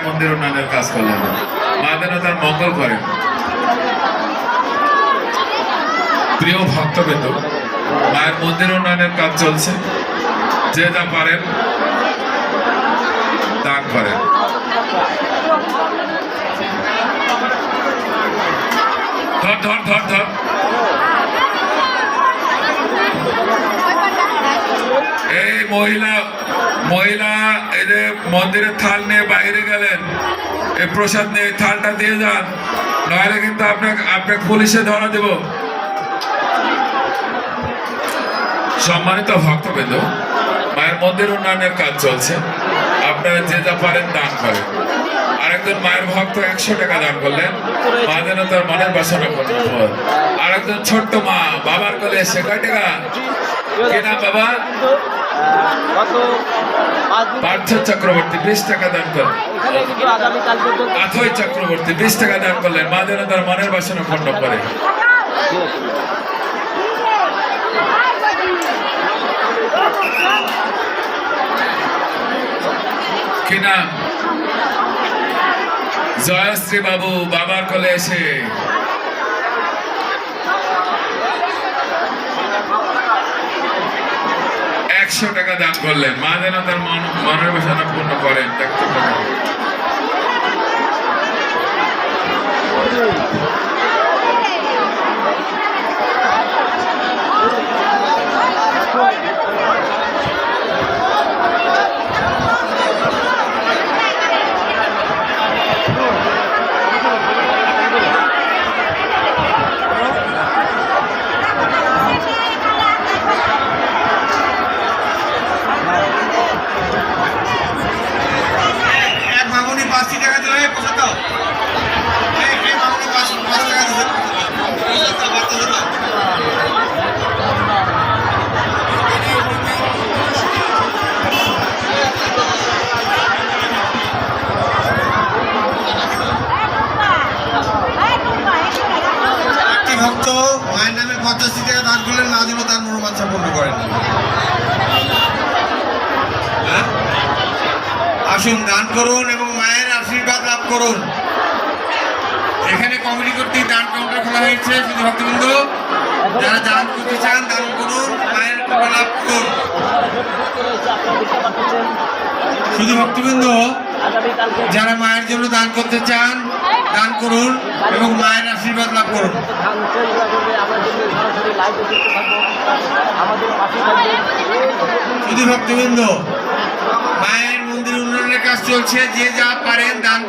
মন্দির উন্নয়নের কাজ করলেন, মা যেন তার মঙ্গল করেন। প্রিয় ভক্তবৃন্দ, মায়ের মন্দির উন্নয়নের কাজ চলছে, যে যা পারেন দান করেন। ধর ধর ধর ধর। এই মহিলা এই যে মন্দিরের থাল নিয়ে বাইরে গেলেন, এই প্রসাদ নিয়ে থালটা দিয়ে যান, নইলে কিন্তু আপনাকে পুলিশে ধরা দেব। সম্মানিত ভক্তবৃন্দ, মায়ের মন্দির উন্নয়নের কাজ চলছে, আপনারা যে যা পারেন দান করেন। আরেকজন মায়ের ভক্ত 100 টাকা দান করলেন, মা যেন তার মনের বাসনা পূর্ণ হয়। আরেকজন ছোট্ট মা বাবার কোলে এসে, কয় টাকা কি নাম বাবা? পার্থ চক্রবর্তী 20 টাকা দান করলেন। আথই চক্রবর্তী 20 টাকা দান করলেন, মা যেন তার মনের বাসনা পূর্ণ করে। কি নাম? জয়শ্রী বাবু বাবার কোলে এসে একশো টাকা দান করলেন, মা যেন তার মনের বাসনা পূর্ণ করেন। ভক্ত মায়ের নামে 85 টাকা দান করলেন, মা যেন তার মনোবাঞ্ছা পূর্ণ করেন। আসুন দান করুন এবং মায়ের আশীর্বাদ লাভ করুন। এখানে কমিটি কর্তৃক দান কাউন্টার খোলা হয়েছে, শুধু ভক্তবৃন্দ যারা দান করতে চান দান করুন, মায়ের কৃপা লাভ করুন। শুধু ভক্তবৃন্দ যারা মায়ের জন্য দান করতে চান দান করুন এবং মায়ের আশীর্বাদ লাভ করুন। শুধু ভক্তবৃন্দ মায়ের মন্দির উন্নয়নের কাজ চলছে, যে যা পারেন দান